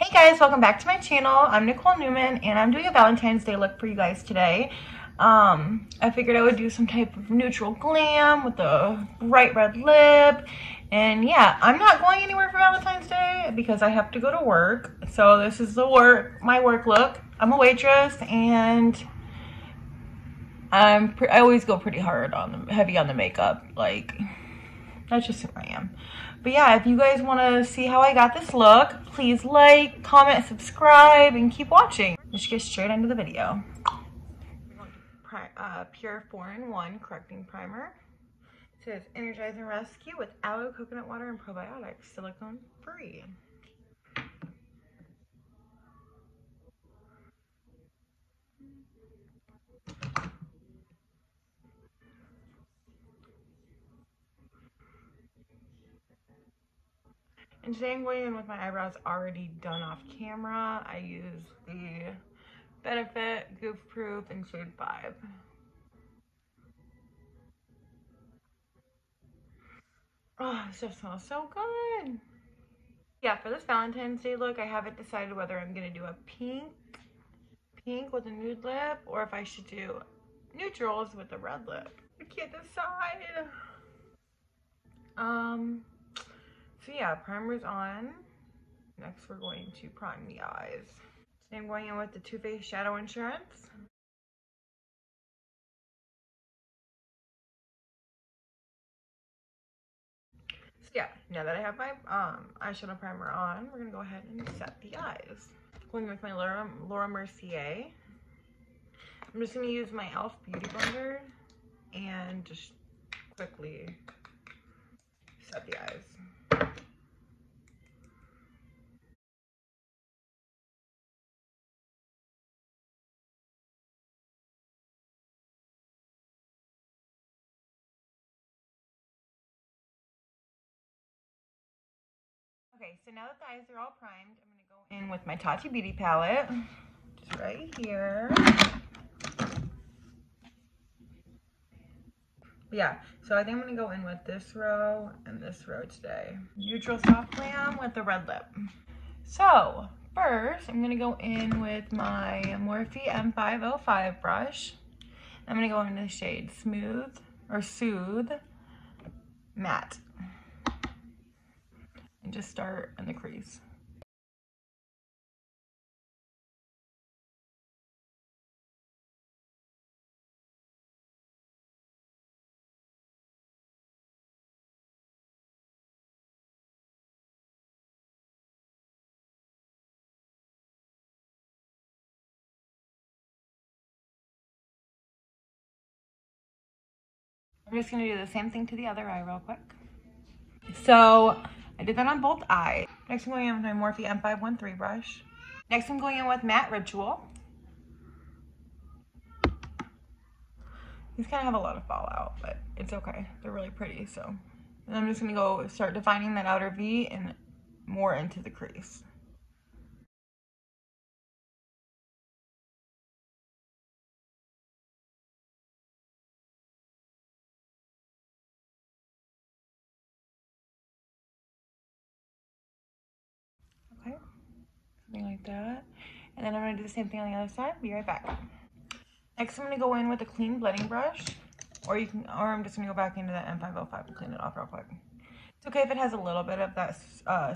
Hey guys, welcome back to my channel. I'm Nicole Newman and I'm doing a Valentine's Day look for you guys today. I figured I would do some type of neutral glam with a bright red lip. And yeah, I'm not going anywhere for Valentine's Day because I have to go to work. So this is my work look. I'm a waitress and I always go pretty hard on heavy on the makeup. Like, that's just who I am. But yeah, if you guys want to see how I got this look, please like, comment, subscribe, and keep watching. Let's get straight into the video. Pure 4-in-1 Correcting Primer. It says Energize and Rescue with Aloe, Coconut Water, and Probiotics. Silicone free. And today I'm going in with my eyebrows already done off camera. I use the Benefit Goof Proof in shade 5. Oh, this stuff smells so good. Yeah, for this Valentine's Day look, I haven't decided whether I'm gonna do a pink with a nude lip or if I should do neutrals with a red lip. I can't decide. So yeah, primer's on. Next we're going to prime the eyes. Today I'm going in with the Too Faced Shadow Insurance. So yeah, now that I have my eyeshadow primer on, we're gonna go ahead and set the eyes. Going with my Laura Mercier. I'm just gonna use my e.l.f. Beauty Blender and just quickly set the eyes. Okay, so now that the eyes are all primed, I'm gonna go in with my Tati Beauty palette, just right here. Yeah, so I think I'm gonna go in with this row and this row today. Neutral soft glam with the red lip. So first, I'm gonna go in with my Morphe M505 brush. I'm gonna go into the shade Smooth or Soothe Matte. And just start in the crease. I'm just gonna do the same thing to the other eye real quick. So I did that on both eyes. Next I'm going in with my Morphe M513 brush. Next I'm going in with Matte Ritual. These kind of have a lot of fallout, but it's okay. They're really pretty, so. And I'm just gonna go start defining that outer V and more into the crease. Okay, something like that. And then I'm gonna do the same thing on the other side. Be right back. Next, I'm gonna go in with a clean blending brush, or I'm just gonna go back into that M505 and clean it off real quick. It's okay if it has a little bit of that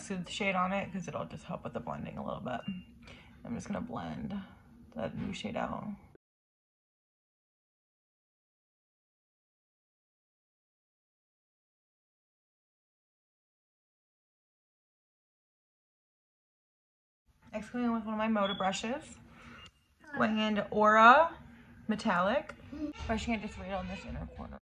Soothe shade on it, because it'll just help with the blending a little bit. I'm just gonna blend that new shade out. Next, going in with one of my MODA brushes. Going into Aura Metallic. Brushing it just right on this inner corner.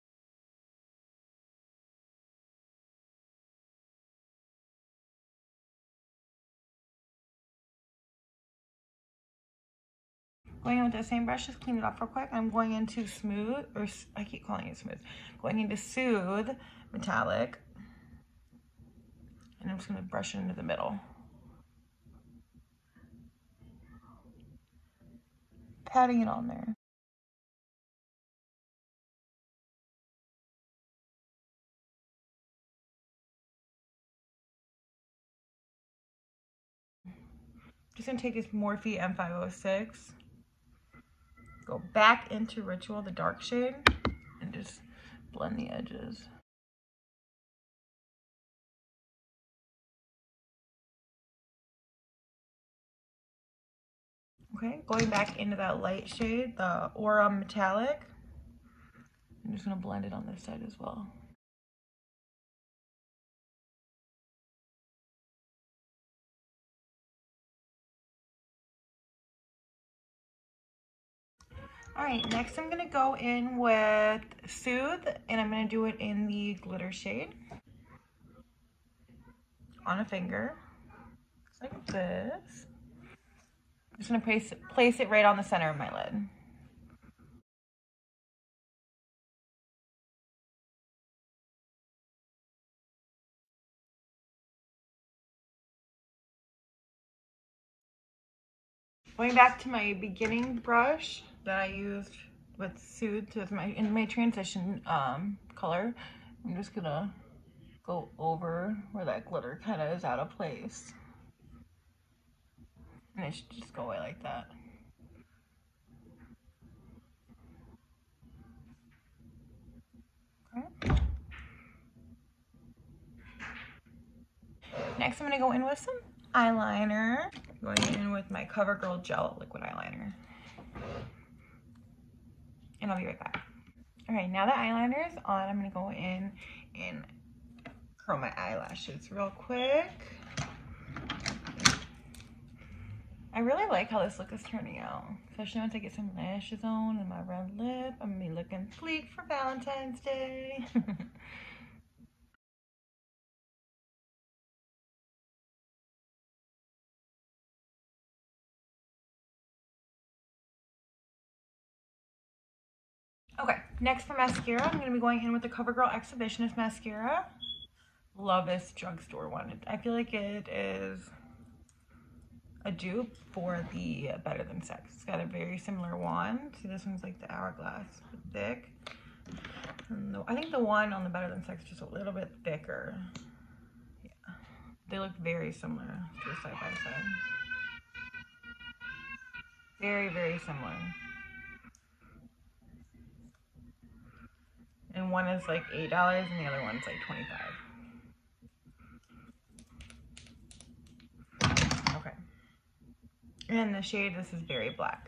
Going in with that same brush, just clean it off real quick. I'm going into Smooth, or I keep calling it Smooth. Going into Soothe Metallic. And I'm just gonna brush it into the middle. Patting it on there. Just gonna take this Morphe M506, go back into Ritual, the dark shade, and just blend the edges. Okay, going back into that light shade, the Aura Metallic. I'm just gonna blend it on this side as well. All right, next I'm gonna go in with Soothe, and I'm gonna do it in the glitter shade. On a finger, like this. I'm just gonna place it right on the center of my lid. Going back to my beginning brush that I used with Soothe in my transition color, I'm just gonna go over where that glitter kind of is out of place. And it should just go away like that. Okay. Next I'm gonna go in with some eyeliner. Going in with my CoverGirl Gel Liquid Eyeliner. And I'll be right back. All right, now that eyeliner is on, I'm gonna go in and curl my eyelashes real quick. I really like how this look is turning out, especially once I get some lashes on and my red lip. I'm gonna be looking sleek for Valentine's Day. Okay, next for mascara, I'm gonna be going in with the CoverGirl Exhibitionist mascara. Love this drugstore one. I feel like it is a dupe for the Better Than Sex. It's got a very similar wand. See, this one's like the hourglass, thick. And I think the one on the Better Than Sex is just a little bit thicker. Yeah, they look very similar, just side by side. Very, very similar. And one is like $8 and the other one's like $25. Okay. And the shade, this is Very Black.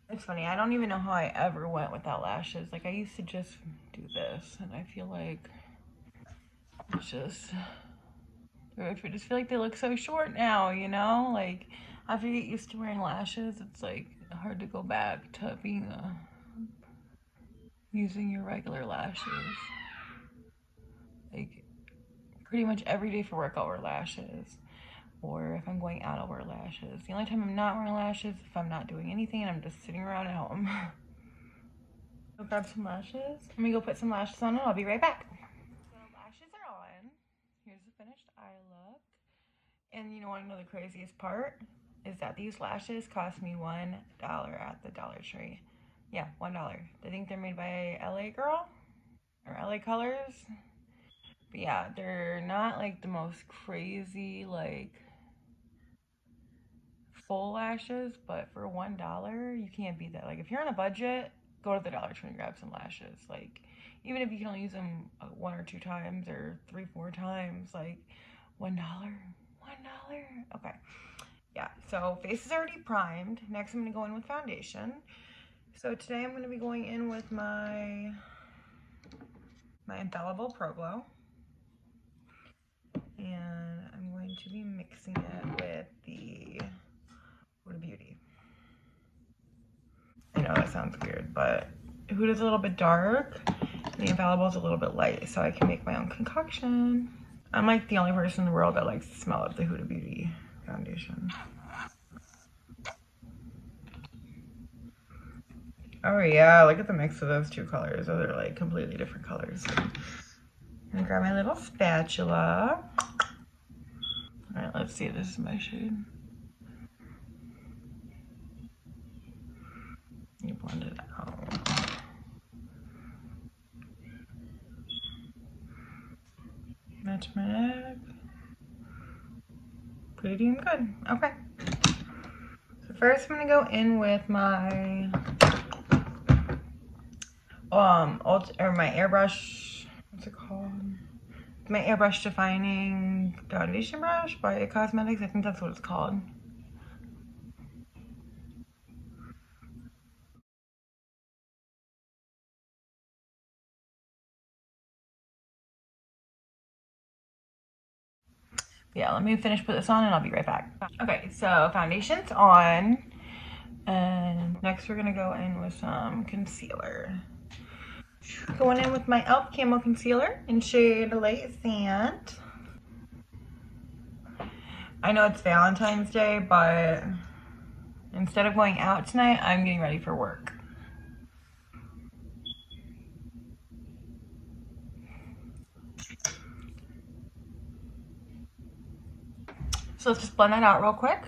It's funny, I don't even know how I ever went without lashes. Like, I used to just do this, and I feel like it's just, I just feel like they look so short now, you know? Like, after you get used to wearing lashes, it's like hard to go back to being using your regular lashes. Like, pretty much every day for work I'll wear lashes. Or if I'm going out, I'll wear lashes. The only time I'm not wearing lashes is if I'm not doing anything and I'm just sitting around at home. Go grab some lashes. Let me go put some lashes on and I'll be right back. So lashes are on. Here's the finished eye look. And you know what, another craziest part is that these lashes cost me $1 at the Dollar Tree. Yeah, $1. I think they're made by LA Girl or LA Colors. But yeah, they're not like the most crazy, like, full lashes, but for $1, you can't beat that. Like, if you're on a budget, go to the Dollar Tree and grab some lashes. Like, even if you can only use them 1 or 2 times or 3-4 times, like, $1. Okay. Yeah, so face is already primed. Next, I'm gonna go in with foundation. So today I'm gonna be going in with my Infallible PROGLOW. And I'm going to be mixing it with the Huda Beauty. I know that sounds weird, but Huda's a little bit dark, and the Infallible is a little bit light, so I can make my own concoction. I'm like the only person in the world that likes the smell of the Huda Beauty foundation. Oh yeah, look at the mix of those two colors. Those are like completely different colors. I'm gonna grab my little spatula. All right, let's see if this is my shade. You blend it out. Match my neck. Pretty damn good. Okay. So first I'm gonna go in with my my airbrush. What's it called? My airbrush defining foundation brush by Cosmetics. I think that's what it's called. Yeah, let me finish put this on and I'll be right back. Okay, so foundation's on. And next we're gonna go in with some concealer. Going in with my e.l.f. Camo Concealer in shade Light Sand. I know it's Valentine's Day, but instead of going out tonight, I'm getting ready for work. So let's just blend that out real quick.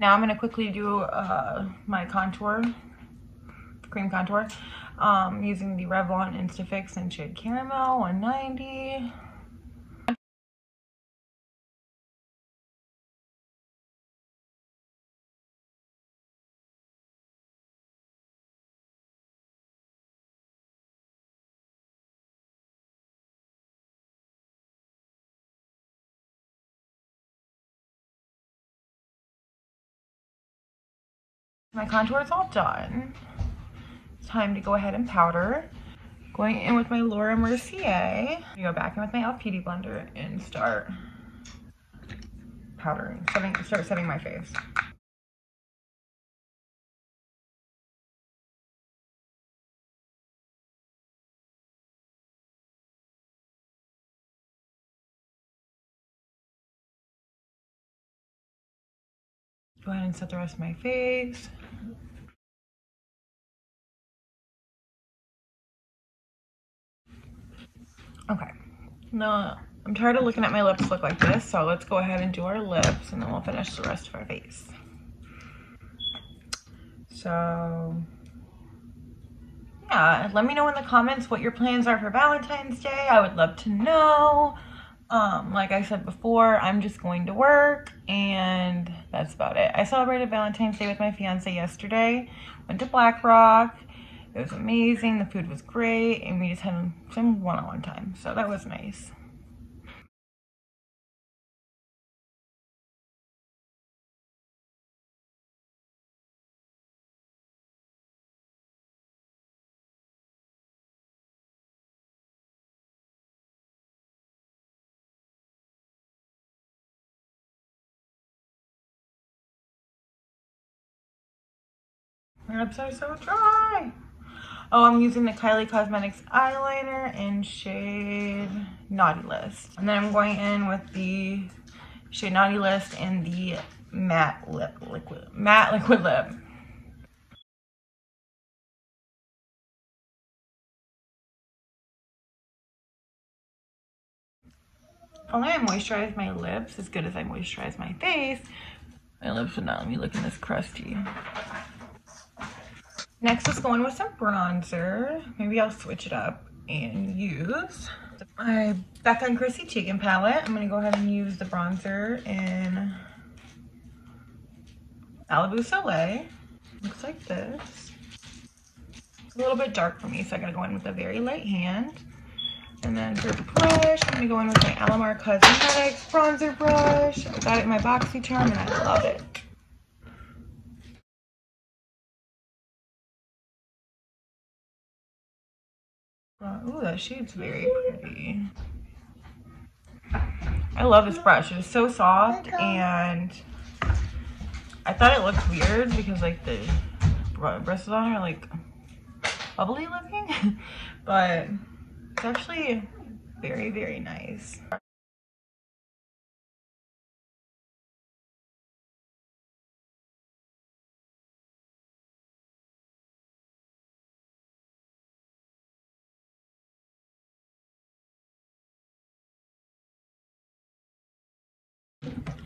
Now I'm gonna quickly do my contour, cream contour, using the Revlon Instafix in shade Caramel 190. My contour is all done. It's time to go ahead and powder. Going in with my Laura Mercier. Go back in with my e.l.f. Beauty Blender and start powdering. Start setting my face. Go ahead and set the rest of my face. Okay. Now, I'm tired of looking at my lips look like this, so let's go ahead and do our lips and then we'll finish the rest of our face. So, yeah, let me know in the comments what your plans are for Valentine's Day. I would love to know. Like I said before, I'm just going to work and that's about it. I celebrated Valentine's Day with my fiance yesterday. Went to Black Rock. It was amazing. The food was great and we just had some one-on-one time. So that was nice. My lips are so dry. Oh, I'm using the Kylie Cosmetics eyeliner in shade Naughty List. And then I'm going in with the shade Naughty List and the matte liquid lip. Only I moisturize my lips as good as I moisturize my face. My lips would not let me looking this crusty. Next, let's go in with some bronzer. Maybe I'll switch it up and use my BECCA and CHRISSY TEIGAN palette. I'm gonna go ahead and use the bronzer in MALIBU SOLEI. Looks like this. It's a little bit dark for me, so I gotta go in with a very light hand. And then for the brush, I'm gonna go in with my Alamar Cosmetics bronzer brush. I got it in my BoxyCharm and I love it. Ooh, that shade's very pretty. I love this brush. It is so soft, and I thought it looked weird because like the bristles on it are like bubbly looking, but it's actually very, very nice.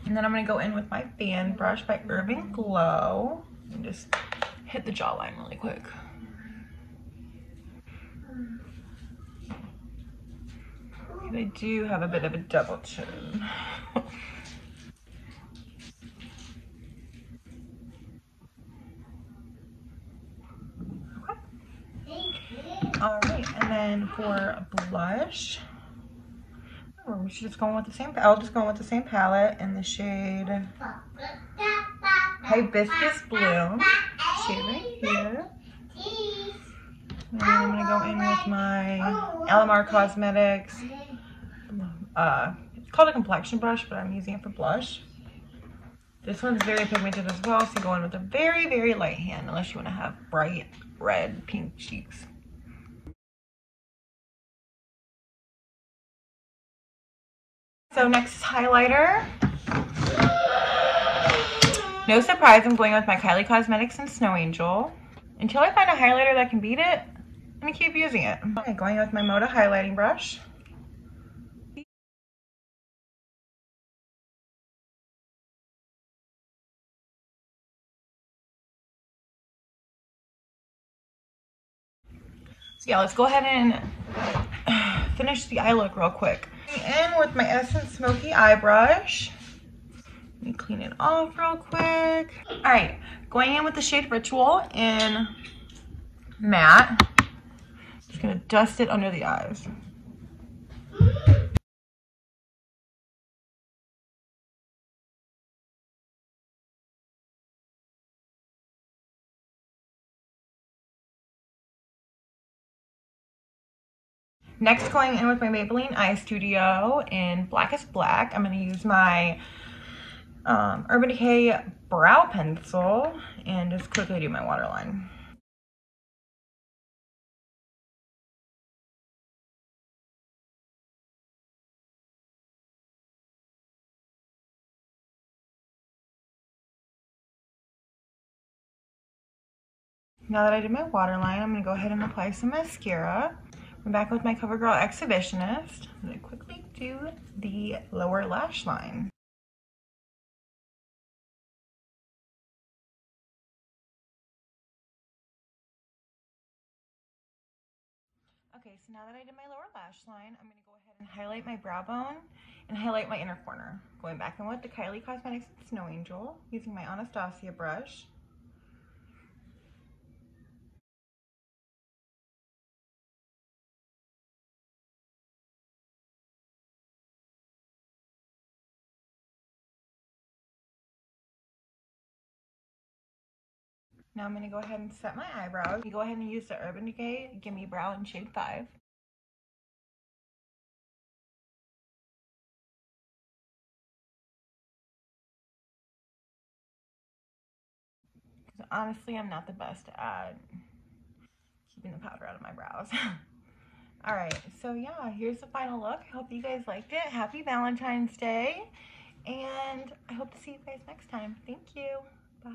And then I'm gonna go in with my fan brush by Urban Glow and just hit the jawline really quick. I do have a bit of a double chin. All right, and then for blush, we should just go in with the same. I'll just go in with the same palette in the shade Hibiscus Bloom, shade right here. And then I'm gonna go in with my Alamar Cosmetics. It's called a complexion brush, but I'm using it for blush. This one's very pigmented as well, so go in with a very, very light hand, unless you want to have bright red, pink cheeks. So next is highlighter. No surprise, I'm going with my Kylie Cosmetics and Snow Angel. Until I find a highlighter that can beat it, I'm gonna keep using it. Okay, going with my MODA highlighting brush. So yeah, let's go ahead and finish the eye look real quick. In with my Essence Smoky Eye Brush. Let me clean it off real quick. All right, going in with the shade Ritual in Matte. Just gonna dust it under the eyes. Next, going in with my Maybelline Eye Studio in Blackest Black. I'm going to use my Urban Decay Brow Pencil and just quickly do my waterline. Now that I did my waterline, I'm going to go ahead and apply some mascara. I'm back with my CoverGirl Exhibitionist. I'm going to quickly do the lower lash line. Okay, so now that I did my lower lash line, I'm going to go ahead and highlight my brow bone and highlight my inner corner. Going back in with the Kylie Cosmetics Snow Angel, using my Anastasia brush. Now I'm going to go ahead and set my eyebrows. You go ahead and use the Urban Decay Gimme Brow in shade 5. Because honestly, I'm not the best at keeping the powder out of my brows. Alright, so yeah, here's the final look. I hope you guys liked it. Happy Valentine's Day. And I hope to see you guys next time. Thank you. Bye.